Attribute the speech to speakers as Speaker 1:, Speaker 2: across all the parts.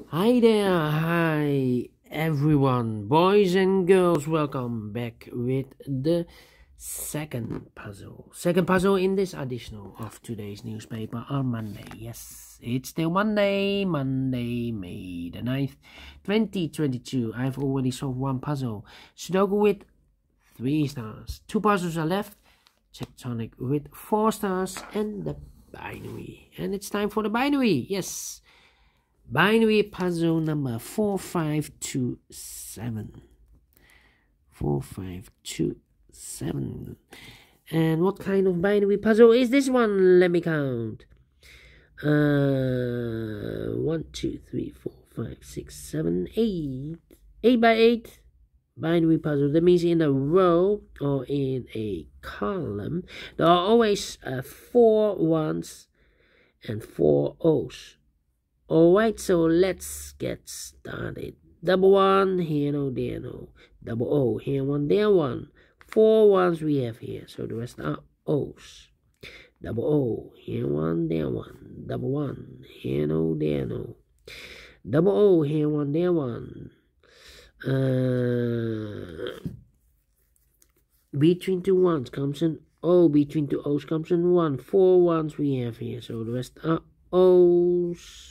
Speaker 1: Hi there, hi everyone, boys and girls, welcome back with the second puzzle in this edition of today's newspaper on Monday. Yes, it's still Monday, May the 9th, 2022. I've already solved one puzzle, Sudoku with 3 stars. 2 puzzles are left, Tectonic with 4 stars, and the binary. And it's time for the binary, yes. Binary puzzle number 4527. 4527. And what kind of binary puzzle is this one? Let me count. 1, 2, 3, 4, 5, 6, 7, 8. 8 by 8 binary puzzle. That means in a row or in a column, there are always 4 ones and 4 O's. Alright, so let's get started. Double 1, here no, there no. Double O, here 1, there 1. 4 ones we have here, so the rest are O's. Double O, here 1, there 1. Double 1, here no, there no. Double O, here 1, there 1. Between 2 ones comes an O, between 2 O's comes an 1. 4 ones we have here, so the rest are O's.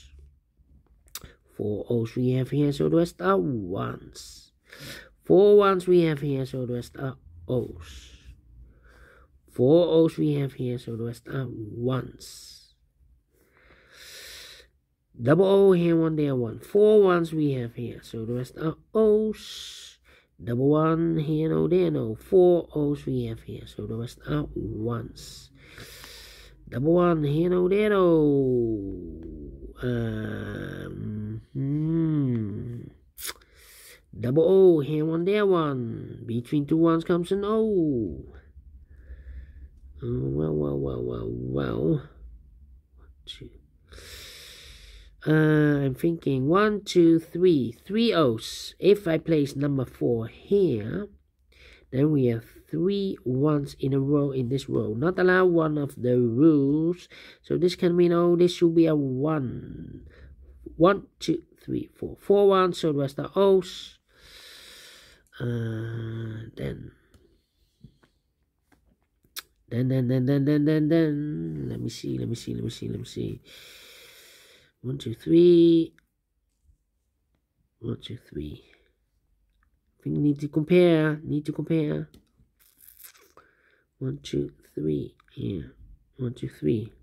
Speaker 1: 4 O's we have here, so the rest are ones. 4 ones we have here, so the rest are O's. 4 O's we have here, so the rest are ones. Double O, here 1, there 1. 4 ones we have here, so the rest are O's. Double 1, here no, there no. 4 O's we have here, so the rest are ones. Double 1, here no, there no. Double O, here 1, there 1. Between 2 ones comes an O. Well. 2. I'm thinking 1, 2, 3. 3 O's. If I place number 4 here, then we have 3 ones in a row in this row. Not allow one of the rules. So this can mean, oh, this should be a 1. 1, 2, 3, 4. 4 ones, so the rest are O's. Then. Let me see. 1, 2, 3. 1, 2, 3. I think need to compare. 1, 2, 3. Here. 1, 2, 3.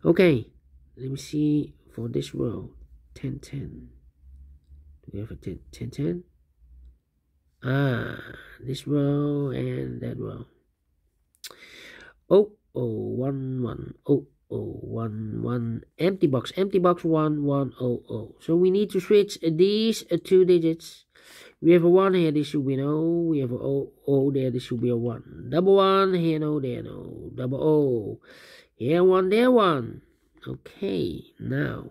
Speaker 1: Okay. Let me see for this row. 10, 10. Do we have a 10, 10, 10? This row and that row. 0, 1, 1. 0, 1, 1. Empty box, 1, 1, 0. So we need to switch these 2 digits. We have a 1 here, this should be an O. We have a O there, this should be a 1. Double 1, here no, there no. Double O, here 1, there 1. Okay, now.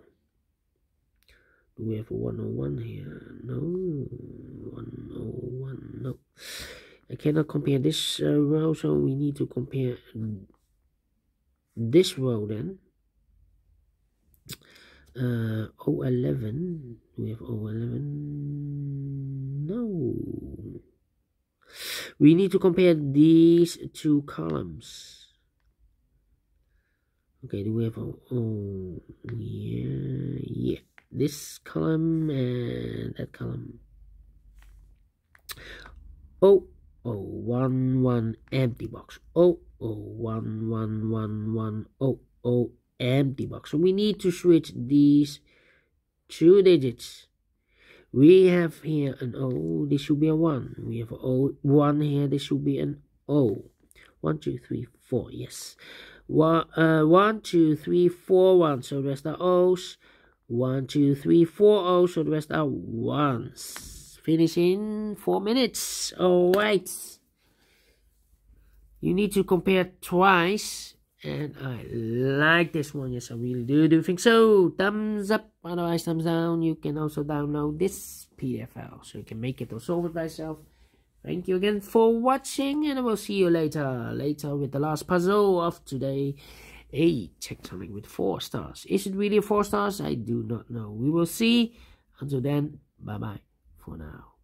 Speaker 1: Do we have a 101 here? No. 101, no. I cannot compare this row, so we need to compare this row then. 011. Do we have 011? No. We need to compare these 2 columns. Okay, do we have yeah. This column and that column. 0, 1, 1, empty box. 0, 1, 1, 1, 1, 0, empty box. So we need to switch these 2 digits. We have here an O, this should be a 1. We have a O, 1 here, this should be an O. 1, 2, 3, 4, yes. 1, 2, 3, 4 ones, so the rest are O's. 1, 2, 3, 4 O's, so the rest are ones. Finish in 4 minutes. Alright. You need to compare twice. And I like this one. Yes, I really do think so. Thumbs up, otherwise thumbs down. You can also download this PDF file so you can make it or solve it by yourself. Thank you again for watching, and I will see you later with the last puzzle of today. a tectonic with 4 stars. Is it really 4 stars? I do not know. We will see. Until then, bye bye for now.